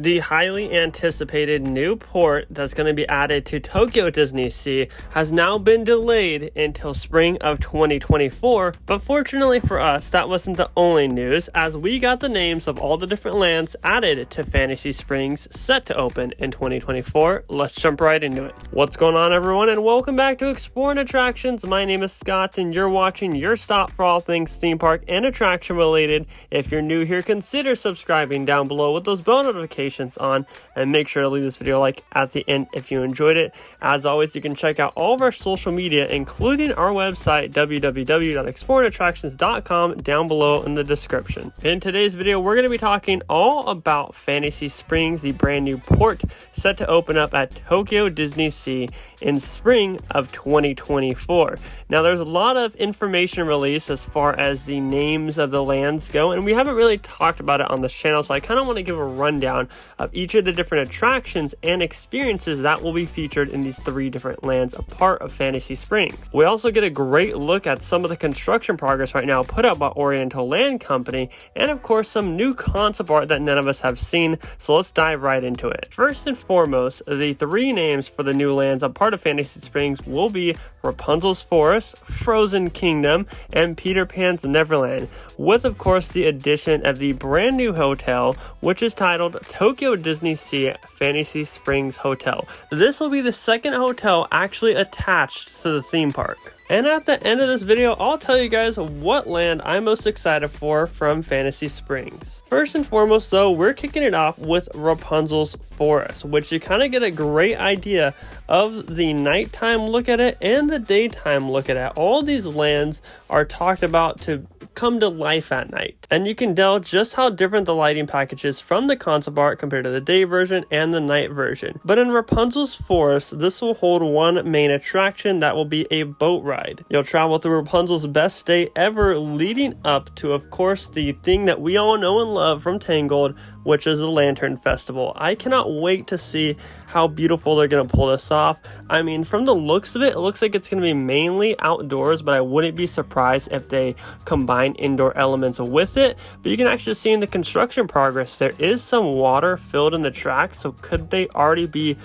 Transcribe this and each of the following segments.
The highly anticipated new port that's going to be added to Tokyo DisneySea has now been delayed until spring of 2024, but fortunately for us, that wasn't the only news, as we got the names of all the different lands added to Fantasy Springs set to open in 2024. Let's jump right into it. What's going on, everyone, and welcome back to Exploring Attractions. My name is Scott, and you're watching your stop for all things theme park and attraction related. If you're new here, consider subscribing down below with those bell notifications on, and make sure to leave this video a like at the end if you enjoyed it. As always, you can check out all of our social media, including our website www.exploringattractions.com, down below in the description. In today's video, we're going to be talking all about Fantasy Springs, the brand new port set to open up at Tokyo DisneySea in spring of 2024. Now, there's a lot of information released as far as the names of the lands go, and we haven't really talked about it on this channel, so I kind of want to give a rundown of each of the different attractions and experiences that will be featured in these three different lands, a part of Fantasy Springs. We also get a great look at some of the construction progress right now put out by Oriental Land Company, and of course some new concept art that none of us have seen, so let's dive right into it. First and foremost, the three names for the new lands a part of Fantasy Springs will be Rapunzels Forest, Frozen Kingdom, and Peter Pan's Neverland, with of course the addition of the brand new hotel, which is titled Tokyo DisneySea Fantasy Springs Hotel. This will be the second hotel actually attached to the theme park. And at the end of this video, I'll tell you guys what land I'm most excited for from Fantasy Springs. First and foremost though, we're kicking it off with Rapunzel's Forest, which you kind of get a great idea of the nighttime look at it and the daytime look at it. All these lands are talked about to come to life at night, and you can tell just how different the lighting package is from the concept art compared to the day version and the night version. But in Rapunzel's Forest, this will hold one main attraction that will be a boat ride. You'll travel through Rapunzel's best day ever, leading up to, of course, the thing that we all know and love from Tangled, which is the Lantern Festival. I cannot wait to see how beautiful they're going to pull this off. I mean, from the looks of it, it looks like it's going to be mainly outdoors, but I wouldn't be surprised if they combine indoor elements with it. But you can actually see in the construction progress, there is some water filled in the track, so could they already be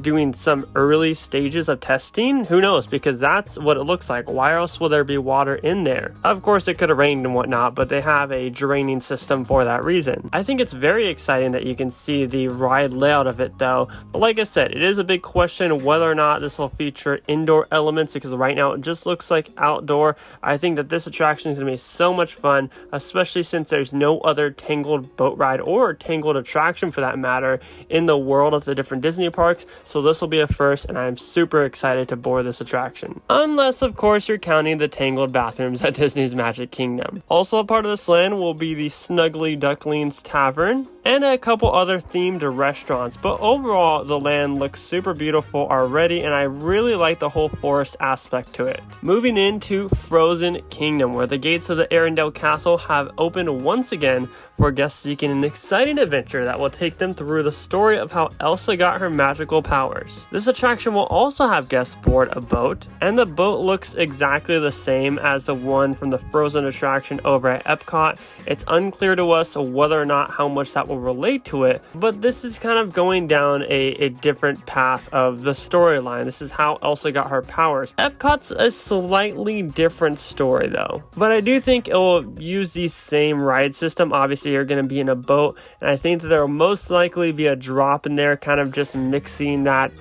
doing some early stages of testing? Who knows, because that's what it looks like. Why else will there be water in there? Of course it could have rained and whatnot, but they have a draining system for that reason. I think it's very exciting that you can see the ride layout of it though, but like I said, it is a big question whether or not this will feature indoor elements, because right now it just looks like outdoor. I think that this attraction is going to be so much fun, especially since there's no other Tangled boat ride or Tangled attraction for that matter in the world of the different Disney parks. So this will be a first, and I'm super excited to board this attraction. Unless, of course, you're counting the Tangled bathrooms at Disney's Magic Kingdom. Also a part of this land will be the Snuggly Ducklings Tavern and a couple other themed restaurants. But overall, the land looks super beautiful already, and I really like the whole forest aspect to it. Moving into Frozen Kingdom, where the gates of the Arendelle Castle have opened once again for guests seeking an exciting adventure that will take them through the story of how Elsa got her magical powers. This attraction will also have guests board a boat, and the boat looks exactly the same as the one from the Frozen attraction over at Epcot. It's unclear to us whether or not how much that will relate to it, but this is kind of going down a different path of the storyline. This is how Elsa got her powers. Epcot's a slightly different story though, but I do think it will use the same ride system. Obviously you're going to be in a boat, and I think that there will most likely be a drop in there, kind of just mixing that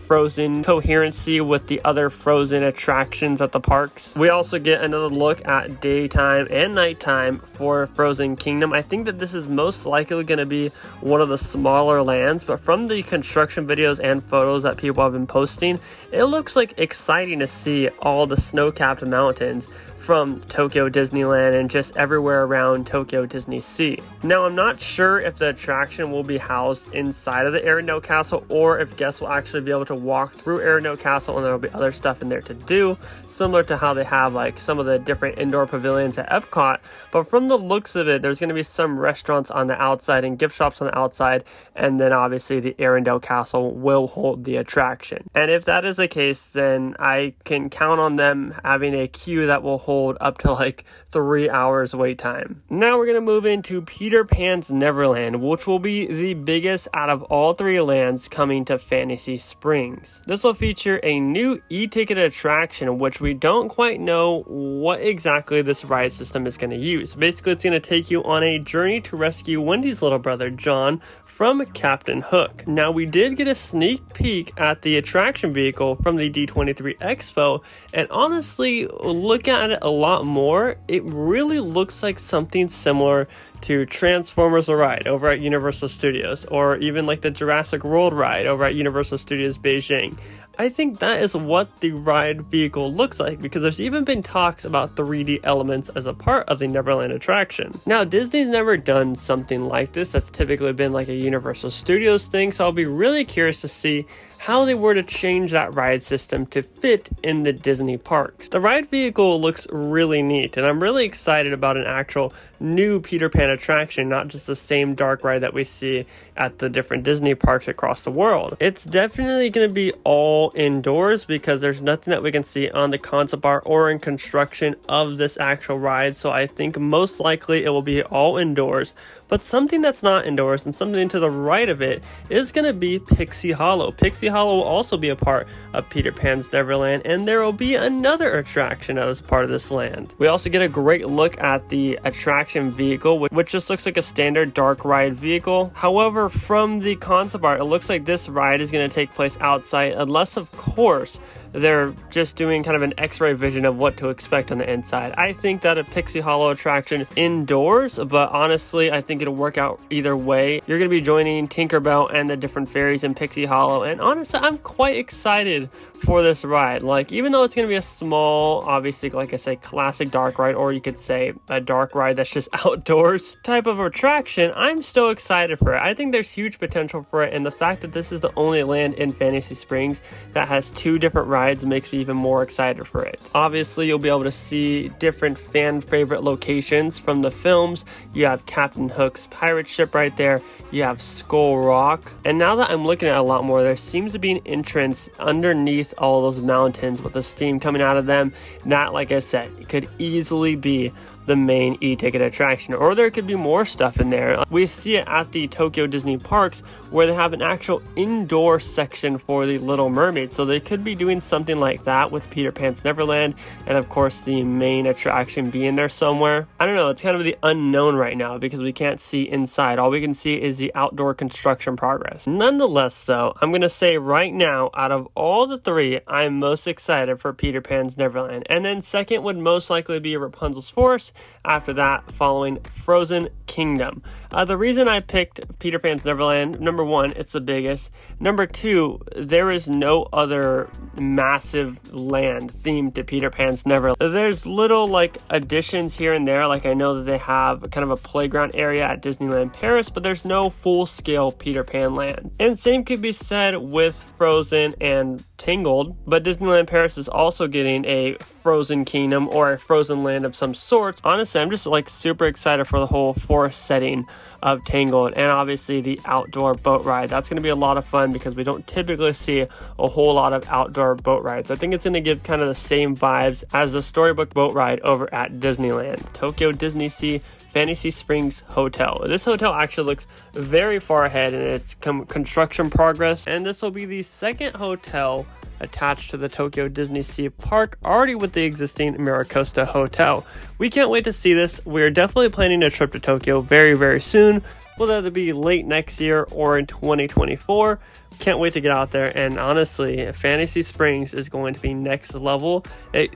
Frozen coherency with the other Frozen attractions at the parks. We also get another look at daytime and nighttime for Frozen Kingdom. I think that this is most likely going to be one of the smaller lands, but from the construction videos and photos that people have been posting, it looks like exciting to see all the snow-capped mountains from Tokyo Disneyland and just everywhere around Tokyo DisneySea. Now, I'm not sure if the attraction will be housed inside of the Arendelle Castle or if guests will actually be able to walk through Arendelle Castle and there will be other stuff in there to do, similar to how they have like some of the different indoor pavilions at Epcot. But from the looks of it, there's going to be some restaurants on the outside and gift shops on the outside, and then obviously the Arendelle Castle will hold the attraction. And if that is the case, then I can count on them having a queue that will hold hold up to like 3 hours wait time. Now we're going to move into Peter Pan's Neverland, which will be the biggest out of all 3 lands coming to Fantasy Springs. This will feature a new e-ticket attraction, which we don't quite know what exactly this ride system is going to use. Basically, it's going to take you on a journey to rescue Wendy's little brother, John, from Captain Hook. Now, we did get a sneak peek at the attraction vehicle from the D23 Expo, and honestly, looking at it a lot more, it really looks like something similar to Transformers the ride over at Universal Studios, or even like the Jurassic World ride over at Universal Studios Beijing. I think that is what the ride vehicle looks like, because there's even been talks about 3D elements as a part of the Neverland attraction. Now, Disney's never done something like this. That's typically been like a Universal Studios thing, so I'll be really curious to see how they were to change that ride system to fit in the Disney parks. The ride vehicle looks really neat, and I'm really excited about an actual new Peter Pan attraction, not just the same dark ride that we see at the different Disney parks across the world. It's definitely going to be all indoors, because there's nothing that we can see on the concept art or in construction of this actual ride, so I think most likely it will be all indoors. But something that's not indoors and something to the right of it is going to be Pixie Hollow. Pixie Hollow will also be a part of Peter Pan's Neverland, and there will be another attraction as part of this land. We also get a great look at the attraction vehicle, which just looks like a standard dark ride vehicle. However, from the concept art, it looks like this ride is going to take place outside, unless of course they're just doing kind of an x-ray vision of what to expect on the inside. I think that a Pixie Hollow attraction indoors, but honestly, I think it'll work out either way. You're going to be joining Tinkerbell and the different fairies in Pixie Hollow, and honestly, I'm quite excited for this ride. Like, even though it's going to be a small, obviously, like I say, classic dark ride, or you could say a dark ride that's just outdoors type of attraction, I'm still excited for it. I think there's huge potential for it, and the fact that this is the only land in Fantasy Springs that has 2 different rides makes me even more excited for it. Obviously, you'll be able to see different fan favorite locations from the films. You have Captain Hook's pirate ship right there. You have Skull Rock. And now that I'm looking at it a lot more, there seems to be an entrance underneath all those mountains with the steam coming out of them. That, like I said, could easily be the main e-ticket attraction, or there could be more stuff in there. We see it at the Tokyo Disney parks, where they have an actual indoor section for the Little Mermaid, so they could be doing something like that with Peter Pan's Neverland, and of course the main attraction being there somewhere. I don't know, it's kind of the unknown right now, because we can't see inside. All we can see is the outdoor construction progress. Nonetheless though, I'm going to say right now, out of all the 3, I'm most excited for Peter Pan's Neverland, and then second would most likely be Rapunzel's Forest. After that, following Frozen Kingdom. The reason I picked Peter Pan's Neverland, number 1, it's the biggest. Number 2, there is no other massive land themed to Peter Pan's Neverland. There's little like additions here and there, like I know that they have kind of a playground area at Disneyland Paris, but there's no full-scale Peter Pan land. And same could be said with Frozen and Tangled, but Disneyland Paris is also getting a Frozen Kingdom or a Frozen Land of some sorts. Honestly, I'm just like super excited for the whole forest setting of Tangled, and obviously the outdoor boat ride. That's going to be a lot of fun, because we don't typically see a whole lot of outdoor boat rides. I think it's going to give kind of the same vibes as the storybook boat ride over at Disneyland. Tokyo DisneySea Fantasy Springs Hotel. This hotel actually looks very far ahead in its construction progress, and this will be the second hotel attached to the Tokyo DisneySea Park, already with the existing Miracosta Hotel. We can't wait to see this. We're definitely planning a trip to Tokyo very, very soon. Will either be late next year or in 2024. Can't wait to get out there, and honestly, Fantasy Springs is going to be next level.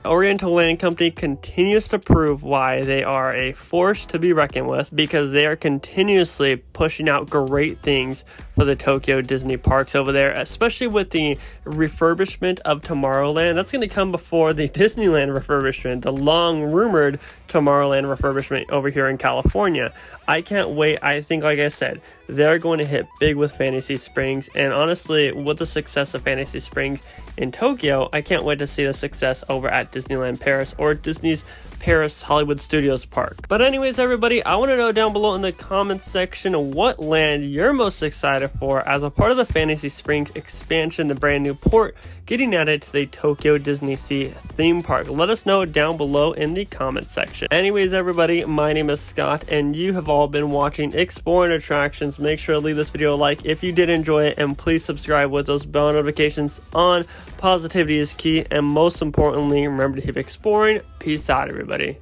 Oriental Land Company continues to prove why they are a force to be reckoned with, because they are continuously pushing out great things for the Tokyo Disney parks over there, especially with the refurbishment of Tomorrowland. That's going to come before the Disneyland refurbishment, the long rumored Tomorrowland refurbishment over here in California. I can't wait. I think, like I said, they're going to hit big with Fantasy Springs, and honestly, with the success of Fantasy Springs in Tokyo, I can't wait to see the success over at Disneyland Paris or Disney's Paris Hollywood Studios park. But anyways, everybody, I want to know down below in the comments section what land you're most excited for as a part of the Fantasy Springs expansion, the brand new port getting added to the Tokyo DisneySea theme park. Let us know down below in the comments section. Anyways, everybody, my name is Scott, and you have all been watching Exploring Attractions. Make sure to leave this video a like if you did enjoy it, and please subscribe with those bell notifications on. Positivity is key, and most importantly, remember to keep exploring. Peace out, everybody.